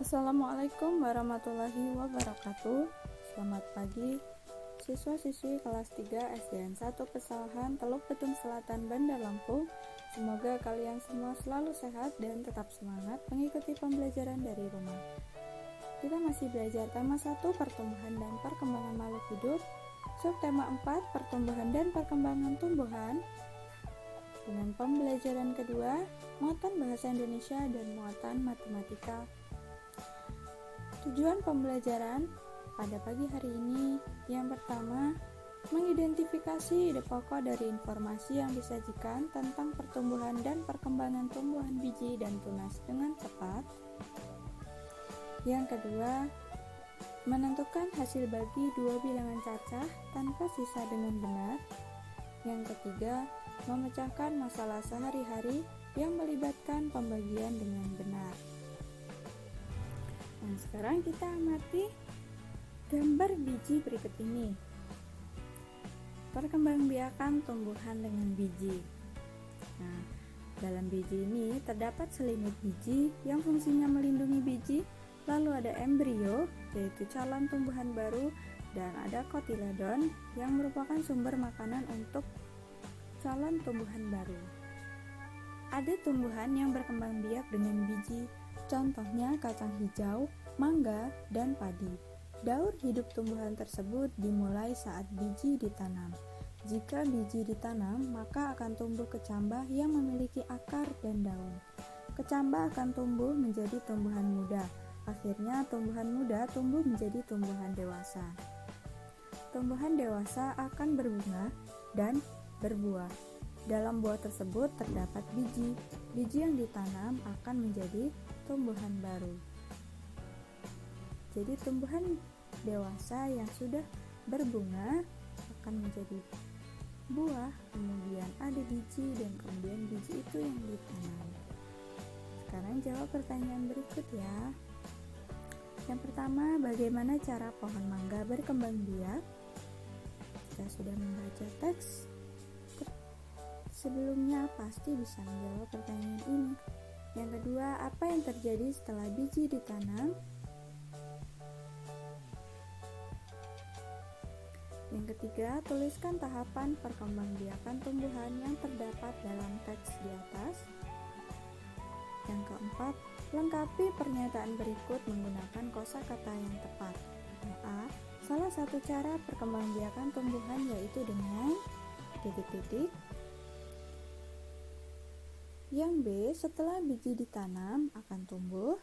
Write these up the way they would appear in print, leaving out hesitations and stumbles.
Assalamualaikum warahmatullahi wabarakatuh. Selamat pagi siswa-siswi kelas 3 SDN 1 Pesawahan, Teluk Betung Selatan, Bandar Lampung. Semoga kalian semua selalu sehat dan tetap semangat mengikuti pembelajaran dari rumah. Kita masih belajar tema 1 pertumbuhan dan perkembangan makhluk hidup, subtema 4 pertumbuhan dan perkembangan tumbuhan. Dengan pembelajaran kedua, muatan bahasa Indonesia dan muatan matematika. Tujuan pembelajaran pada pagi hari ini yang pertama, mengidentifikasi ide pokok dari informasi yang disajikan tentang pertumbuhan dan perkembangan tumbuhan biji dan tunas dengan tepat. Yang kedua, menentukan hasil bagi dua bilangan cacah tanpa sisa dengan benar. Yang ketiga, memecahkan masalah sehari-hari yang melibatkan pembagian dengan benar. Nah, sekarang kita amati gambar biji berikut ini. Perkembangbiakan tumbuhan dengan biji. Nah, dalam biji ini terdapat selimut biji yang fungsinya melindungi biji, lalu ada embrio, yaitu calon tumbuhan baru, dan ada kotiledon yang merupakan sumber makanan untuk calon tumbuhan baru. Ada tumbuhan yang berkembang biak dengan biji, contohnya kacang hijau, mangga, dan padi. Daur hidup tumbuhan tersebut dimulai saat biji ditanam. Jika biji ditanam, maka akan tumbuh kecambah yang memiliki akar dan daun. Kecambah akan tumbuh menjadi tumbuhan muda. Akhirnya tumbuhan muda tumbuh menjadi tumbuhan dewasa. Tumbuhan dewasa akan berbunga dan berbuah. Dalam buah tersebut terdapat biji. Biji yang ditanam akan menjadi tumbuhan baru. Jadi tumbuhan dewasa yang sudah berbunga akan menjadi buah, kemudian ada biji, dan kemudian biji itu yang ditanam. Sekarang jawab pertanyaan berikut ya. Yang pertama, bagaimana cara pohon mangga berkembang biak? Kita sudah membaca teks sebelumnya, pasti bisa menjawab pertanyaan ini. Yang kedua, apa yang terjadi setelah biji ditanam? Yang ketiga, tuliskan tahapan perkembangbiakan tumbuhan yang terdapat dalam teks di atas. Yang keempat, lengkapi pernyataan berikut menggunakan kosakata yang tepat. A. Salah satu cara perkembangbiakan tumbuhan yaitu dengan titik-titik. Yang B, setelah biji ditanam akan tumbuh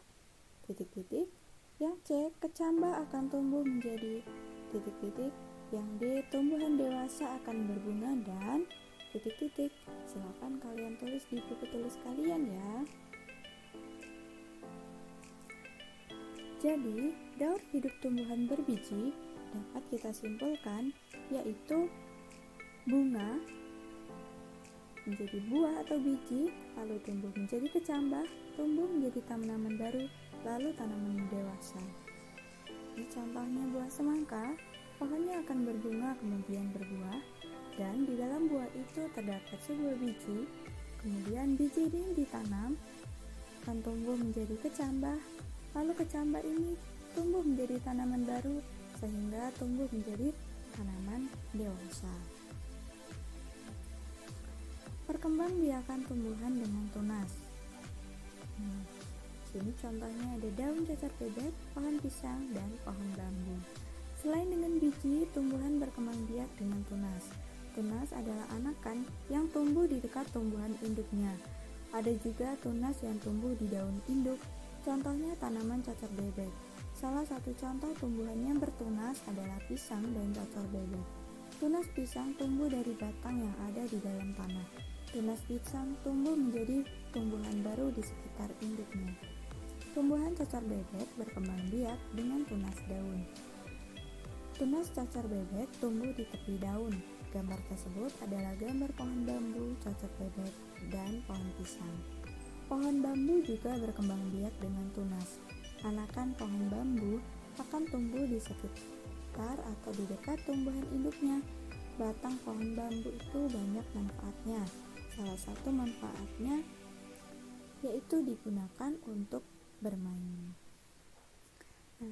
titik-titik. Yang C, kecambah akan tumbuh menjadi titik-titik. Yang D, tumbuhan dewasa akan berbunga dan titik-titik. Silakan kalian tulis di buku tulis kalian ya. Jadi, daur hidup tumbuhan berbiji dapat kita simpulkan yaitu bunga menjadi buah atau biji, lalu tumbuh menjadi kecambah, tumbuh menjadi tanaman baru, lalu tanaman dewasa. Ini contohnya buah semangka, pohonnya akan berbunga kemudian berbuah, dan di dalam buah itu terdapat sebuah biji, kemudian biji ini ditanam, akan tumbuh menjadi kecambah, lalu kecambah ini tumbuh menjadi tanaman baru, sehingga tumbuh menjadi tanaman dewasa. Perkembangbiakan tumbuhan dengan tunas. Sini contohnya ada daun cacar bebek, pohon pisang, dan pohon bambu. Selain dengan biji, tumbuhan berkembang biak dengan tunas. Tunas adalah anakan yang tumbuh di dekat tumbuhan induknya. Ada juga tunas yang tumbuh di daun induk. Contohnya tanaman cacar bebek. Salah satu contoh tumbuhan yang bertunas adalah pisang dan cacar bebek. Tunas pisang tumbuh dari batang yang ada di dalam tanah. Tunas pisang tumbuh menjadi tumbuhan baru di sekitar induknya. Tumbuhan cacar bebek berkembang biak dengan tunas daun. Tunas cacar bebek tumbuh di tepi daun. Gambar tersebut adalah gambar pohon bambu, cacar bebek, dan pohon pisang. Pohon bambu juga berkembang biak dengan tunas. Anakan pohon bambu akan tumbuh di sekitar atau di dekat tumbuhan induknya. Batang pohon bambu itu banyak manfaatnya. Salah satu manfaatnya yaitu digunakan untuk bermain.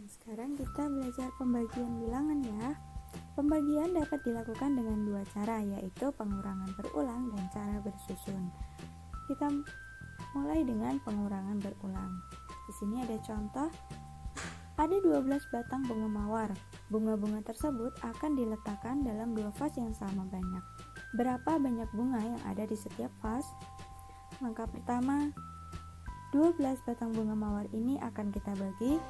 Sekarang kita belajar pembagian bilangan ya. Pembagian dapat dilakukan dengan dua cara, yaitu pengurangan berulang dan cara bersusun. Kita mulai dengan pengurangan berulang. Di sini ada contoh. Ada 12 batang bunga mawar. Bunga-bunga tersebut akan diletakkan dalam dua vas yang sama banyak. Berapa banyak bunga yang ada di setiap vas? Langkah pertama, 12 batang bunga mawar ini akan kita bagi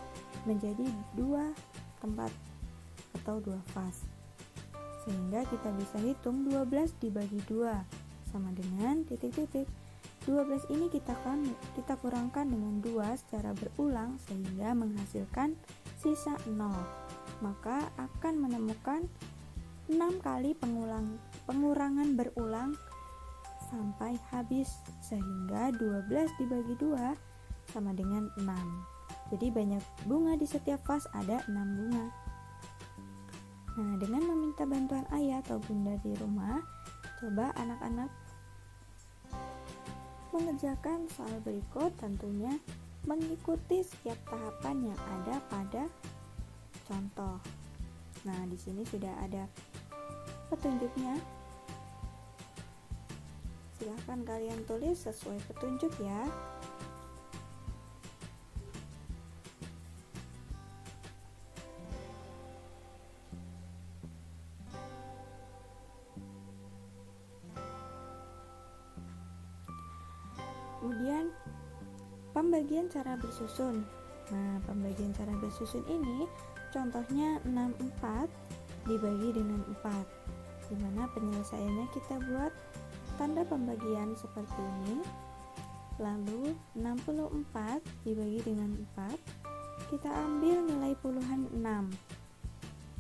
menjadi dua tempat atau dua vas. Sehingga kita bisa hitung 12 dibagi 2 sama dengan titik-titik. 12 ini kita kurangkan dengan 2 secara berulang sehingga menghasilkan sisa 0. Maka akan menemukan 6 kali pengurangan berulang sampai habis, sehingga 12 dibagi 2 sama dengan 6. Jadi banyak bunga di setiap vas, ada 6 bunga. Nah, dengan meminta bantuan ayah atau bunda di rumah, coba anak-anak mengerjakan soal berikut, tentunya mengikuti setiap tahapan yang ada pada contoh. Nah, di sini sudah ada petunjuknya. Silahkan kalian tulis sesuai petunjuk ya. Kemudian pembagian cara bersusun. Nah, pembagian cara bersusun ini contohnya 64 dibagi dengan 4. Dimana penyelesaiannya kita buat tanda pembagian seperti ini. Lalu 64 dibagi dengan 4, kita ambil nilai puluhan 6.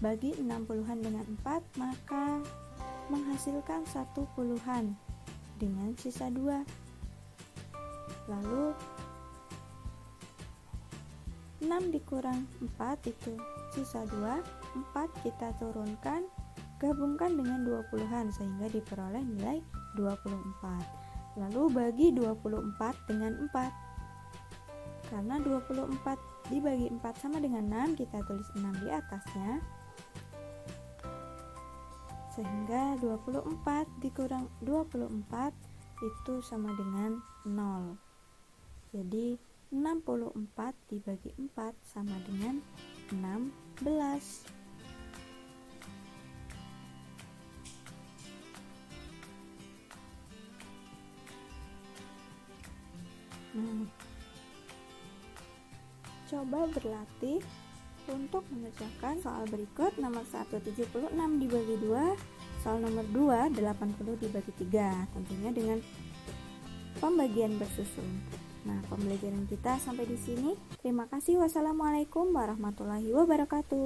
Bagi 6 puluhan dengan 4, maka menghasilkan 1 puluhan dengan sisa 2. Lalu 6 dikurang 4 itu sisa 2. 4 kita turunkan, gabungkan dengan 2 puluhan sehingga diperoleh nilai 24. Lalu bagi 24 dengan 4. Karena 24 dibagi 4 sama dengan 6, kita tulis 6 di atasnya. Sehingga 24 dikurang 24 itu sama dengan 0. Jadi 64 dibagi 4 sama dengan 16. Coba berlatih untuk mengerjakan soal berikut. Nomor 1, 76 dibagi 2. Soal nomor 2, 80 dibagi 3. Tentunya dengan pembagian bersusun. Nah, pembelajaran kita sampai di sini. Terima kasih. Wassalamualaikum warahmatullahi wabarakatuh.